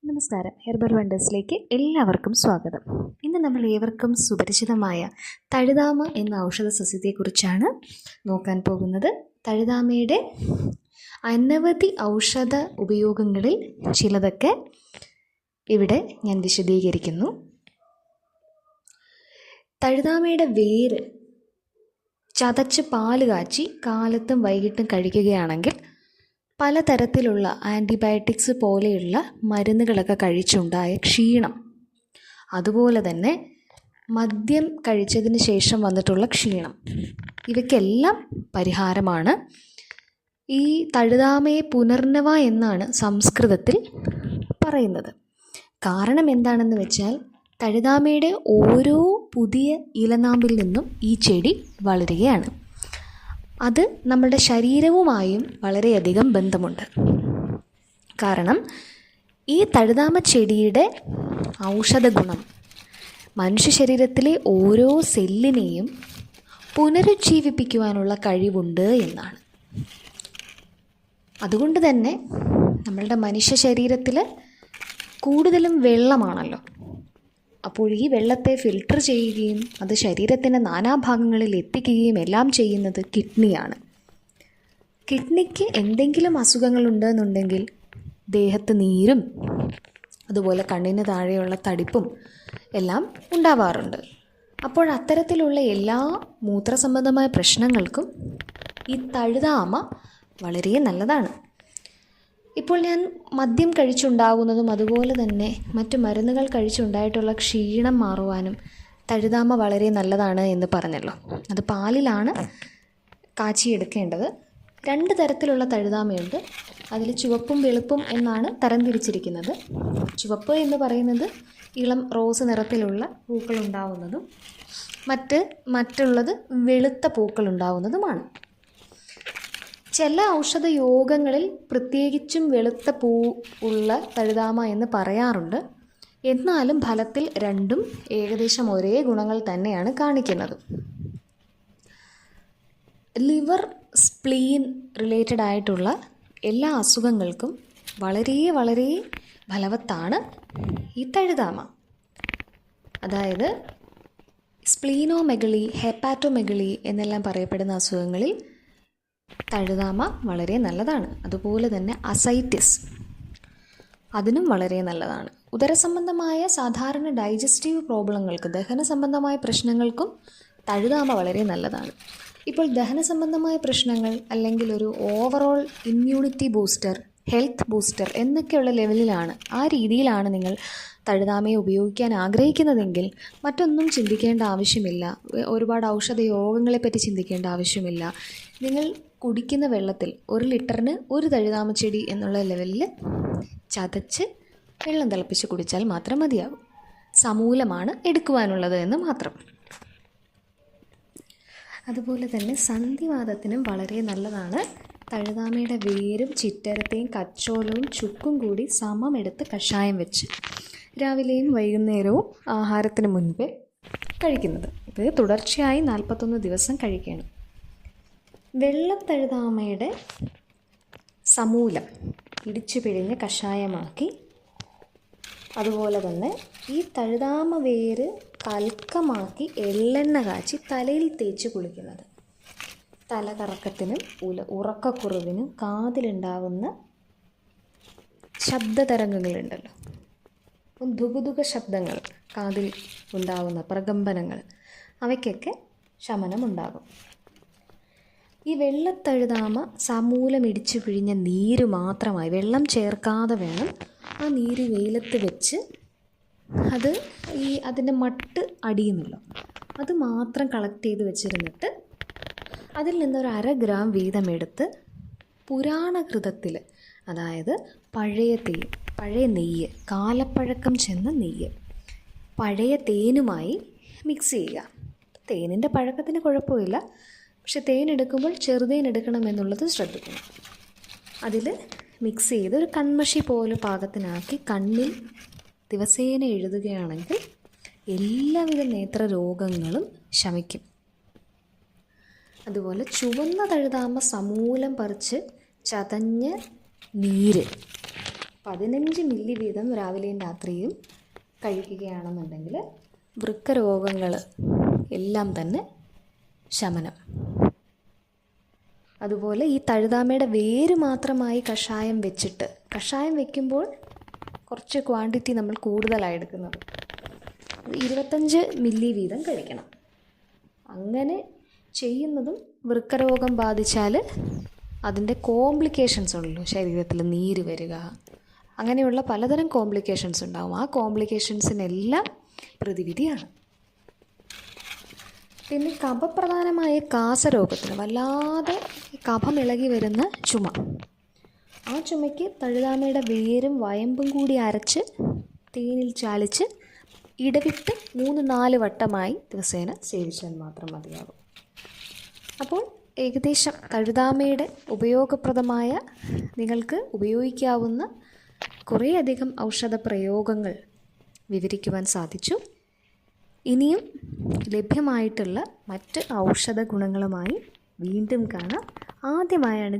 നമസ്കാരം. ഹെർബൽ വണ്ടേഴ്സിലേക്ക് എല്ലാവർക്കും സ്വാഗതം. ഇന്ന് നമ്മൾ ഏവർക്കും സുപരിചിതമായ തഴുതാമ എന്ന ഔഷധ സസ്യത്തെക്കുറിച്ചാണ് നോക്കാൻ പോകുന്നത്. തഴുതാമയുടെ അനവധി ഔഷധ ഉപയോഗങ്ങളിൽ ചിലതൊക്കെ ഇവിടെ ഞാൻ വിശദീകരിക്കുന്നു. തഴുതാമയുടെ വേര് ചതച്ച് പാല് കാച്ചി കാലത്തും വൈകിട്ടും കഴിക്കുകയാണെങ്കിൽ പലതരത്തിലുള്ള ആൻറ്റിബയോട്ടിക്സ് പോലെയുള്ള മരുന്നുകളൊക്കെ കഴിച്ചുണ്ടായ ക്ഷീണം, അതുപോലെ തന്നെ മദ്യം കഴിച്ചതിന് ശേഷം വന്നിട്ടുള്ള ക്ഷീണം, ഇവയ്ക്കെല്ലാം പരിഹാരമാണ്. ഈ തഴുതാമയെ പുനർനവ എന്നാണ് സംസ്കൃതത്തിൽ പറയുന്നത്. കാരണം എന്താണെന്ന് വെച്ചാൽ തഴുതാമയുടെ ഓരോ പുതിയ ഇലനാമ്പിൽ നിന്നും ഈ ചെടി വളരുകയാണ്. അത് നമ്മുടെ ശരീരവുമായും വളരെയധികം ബന്ധമുണ്ട്. കാരണം ഈ തഴുതാമ ചെടിയുടെ ഔഷധ ഗുണം മനുഷ്യ ശരീരത്തിലെ ഓരോ സെല്ലിനെയും പുനരുജ്ജീവിപ്പിക്കുവാനുള്ള കഴിവുണ്ട് എന്നാണ്. അതുകൊണ്ട് തന്നെ നമ്മളുടെ മനുഷ്യ ശരീരത്തിൽ കൂടുതലും വെള്ളമാണല്ലോ. അപ്പോൾ ഈ വെള്ളത്തെ ഫിൽട്ടർ ചെയ്യുകയും അത് ശരീരത്തിൻ്റെ നാനാഭാഗങ്ങളിൽ എത്തിക്കുകയും എല്ലാം ചെയ്യുന്നത് കിഡ്നിയാണ്. കിഡ്നിക്ക് എന്തെങ്കിലും അസുഖങ്ങളുണ്ടെന്നുണ്ടെങ്കിൽ ദേഹത്ത് നീരും അതുപോലെ കണ്ണിന് താഴെയുള്ള തടിപ്പും എല്ലാം ഉണ്ടാവാറുണ്ട്. അപ്പോൾ അത്തരത്തിലുള്ള എല്ലാ മൂത്രസംബന്ധമായ പ്രശ്നങ്ങൾക്കും ഈ തഴുതാമ വളരെ നല്ലതാണ്. ഇപ്പോൾ ഞാൻ മദ്യം കഴിച്ചുണ്ടാകുന്നതും അതുപോലെ തന്നെ മറ്റു മരുന്നുകൾ കഴിച്ചുണ്ടായിട്ടുള്ള ക്ഷീണം മാറുവാനും തഴുതാമ വളരെ നല്ലതാണ് എന്ന് പറഞ്ഞല്ലോ. അത് പാലിലാണ് കാച്ചിയെടുക്കേണ്ടത്. 2 തരത്തിലുള്ള തഴുതാമയുണ്ട്. അതിൽ ചുവപ്പും വെളുപ്പും എന്നാണ് തരംതിരിച്ചിരിക്കുന്നത്. ചുവപ്പ് എന്ന് പറയുന്നത് ഇളം റോസ് നിറത്തിലുള്ള പൂക്കളുണ്ടാവുന്നതും മറ്റുള്ളത് വെളുത്ത പൂക്കളുണ്ടാവുന്നതുമാണ്. ചില ഔഷധ യോഗങ്ങളിൽ പ്രത്യേകിച്ചും വെളുത്ത പൂ ഉള്ള തഴുതാമ എന്ന് പറയാറുണ്ട്. എന്നാലും ഫലത്തിൽ രണ്ടും ഏകദേശം ഒരേ ഗുണങ്ങൾ തന്നെയാണ് കാണിക്കുന്നത്. ലിവർ, സ്പ്ലീൻ റിലേറ്റഡ് ആയിട്ടുള്ള എല്ലാ അസുഖങ്ങൾക്കും വളരെ വളരെ ഫലവത്താണ് ഈ തഴുതാമ. അതായത് സ്പ്ലീനോമെഗളി, ഹെപ്പാറ്റോമെഗളി എന്നെല്ലാം പറയപ്പെടുന്ന അസുഖങ്ങളിൽ തഴുതാമ വളരെ നല്ലതാണ്. അതുപോലെ തന്നെ അസൈറ്റിസ്, അതിനും വളരെ നല്ലതാണ്. ഉദരസംബന്ധമായ സാധാരണ ഡൈജസ്റ്റീവ് പ്രോബ്ലങ്ങൾക്ക്, ദഹന സംബന്ധമായ പ്രശ്നങ്ങൾക്കും തഴുതാമ വളരെ നല്ലതാണ്. ഇപ്പോൾ ദഹന സംബന്ധമായ പ്രശ്നങ്ങൾ അല്ലെങ്കിൽ ഒരു overall immunity booster, health booster എന്നൊക്കെയുള്ള ലെവലിലാണ്, ആ രീതിയിലാണ് നിങ്ങൾ തഴുതാമയെ ഉപയോഗിക്കാൻ ആഗ്രഹിക്കുന്നതെങ്കിൽ മറ്റൊന്നും ചിന്തിക്കേണ്ട ആവശ്യമില്ല. ഒരുപാട് ഔഷധ യോഗങ്ങളെപ്പറ്റി ചിന്തിക്കേണ്ട ആവശ്യമില്ല. നിങ്ങൾ കുടിക്കുന്ന വെള്ളത്തിൽ 1 ലിറ്ററിന് 1 തഴുതാമ ചെടി എന്നുള്ള ലെവലിൽ ചതച്ച് വെള്ളം തിളപ്പിച്ച് കുടിച്ചാൽ മാത്രം മതിയാകും. സമൂലമാണ് എടുക്കുവാനുള്ളത് എന്ന് മാത്രം. അതുപോലെ തന്നെ സന്ധിവാതത്തിനും വളരെ നല്ലതാണ്. തഴുതാമയുടെ വേരും ചിറ്റരത്തെയും കച്ചോലവും ചുക്കും കൂടി സമമെടുത്ത് കഷായം വെച്ച് രാവിലെയും വൈകുന്നേരവും ആഹാരത്തിന് മുൻപേ കഴിക്കുന്നത്. ഇത് തുടർച്ചയായി 41 ദിവസം കഴിക്കണം. വെള്ളത്തഴുതാമയുടെ സമൂലം ഇടിച്ചു പിഴിഞ്ഞ് കഷായമാക്കി, അതുപോലെ തന്നെ ഈ തഴുതാമ വേര് കൽക്കമാക്കി എള്ളെണ്ണ കാച്ചി തലയിൽ തേച്ച് കുളിക്കുന്നത് തലകറക്കത്തിനും ഉറക്കക്കുറവിനും കാതിലുണ്ടാവുന്ന ശബ്ദതരംഗങ്ങളുണ്ടല്ലോ, ദുഗുദുഗ ശബ്ദങ്ങൾ, കാതിൽ ഉണ്ടാവുന്ന പ്രകമ്പനങ്ങൾ, അവയ്ക്കൊക്കെ ശമനമുണ്ടാകും. ഈ വെള്ളത്തഴുതാമ സമൂലം ഇടിച്ചു പിഴിഞ്ഞ നീര് മാത്രമായി, വെള്ളം ചേർക്കാതെ വേണം ആ നീര് വെയിലത്ത് വെച്ച്, അത് അതിൻ്റെ മട്ട് അടിയുമല്ലോ, അത് മാത്രം കളക്ട് ചെയ്ത് വെച്ചിരുന്നിട്ട് അതിൽ നിന്നൊരു 1/2 ഗ്രാം വീതമെടുത്ത് പുരാണഘൃതത്തിൽ, അതായത് പഴയ നെയ്യ്, കാലപ്പഴക്കം ചെന്ന നെയ്യ്, പഴയ തേനുമായി മിക്സ് ചെയ്യുക. തേനിൻ്റെ പഴക്കത്തിന് കുഴപ്പമില്ല, പക്ഷെ തേൻ എടുക്കുമ്പോൾ ചെറുതേൻ എടുക്കണമെന്നുള്ളത് ശ്രദ്ധിക്കണം. അതിൽ മിക്സ് ചെയ്ത് ഒരു കൺമഷി പോലെ പാകത്തിനാക്കി കണ്ണിൽ ദിവസേന എഴുതുകയാണെങ്കിൽ എല്ലാവിധ നേത്രരോഗങ്ങളും ശമിക്കും. അതുപോലെ ചുവന്ന തഴുതാമ സമൂലം പറിച്ച് ചതഞ്ഞ് നീര് 15 മില്ലി വീതം രാവിലെയും രാത്രിയും കഴിക്കുകയാണെന്നുണ്ടെങ്കിൽ വൃക്കരോഗങ്ങൾ എല്ലാം തന്നെ ശമനം. അതുപോലെ ഈ തഴുതാമയുടെ വേര് മാത്രമായി കഷായം വെച്ചിട്ട്, കഷായം വെക്കുമ്പോൾ കുറച്ച് ക്വാണ്ടിറ്റി നമ്മൾ കൂടുതലായി എടുക്കുന്നത്, 25 മില്ലി വീതം കഴിക്കണം. അങ്ങനെ ചെയ്യുന്നതും വൃക്കരോഗം ബാധിച്ചാൽ അതിൻ്റെ കോംപ്ലിക്കേഷൻസ് ഉള്ളൂ. ശരീരത്തിൽ നീര് വരിക, അങ്ങനെയുള്ള പലതരം കോംപ്ലിക്കേഷൻസ് ഉണ്ടാകും. ആ കോംപ്ലിക്കേഷൻസിനെല്ലാം പ്രതിവിധിയാണ്. പിന്നെ കഫപ്രധാനമായ കാസരോഗത്തിന്, വല്ലാതെ കഫമിളകി വരുന്ന ചുമ, ആ ചുമയ്ക്ക് തഴുതാമയുടെ വേരും വയമ്പും കൂടി അരച്ച് തേനിൽ ചാലിച്ച് ഇടവിട്ട് 3-4 വട്ടമായി ദിവസേന സേവിച്ചാൽ മാത്രം മതിയാകും. അപ്പോൾ ഏകദേശം തഴുതാമയുടെ ഉപയോഗപ്രദമായ, നിങ്ങൾക്ക് ഉപയോഗിക്കാവുന്ന കുറേയധികം ഔഷധ പ്രയോഗങ്ങൾ വിവരിക്കുവാൻ സാധിച്ചു. ഇനിയും ലഭ്യമായിട്ടുള്ള മറ്റ് ഔഷധ ഗുണങ്ങളുമായി വീണ്ടും കാണാം. ആദ്യമായാണ്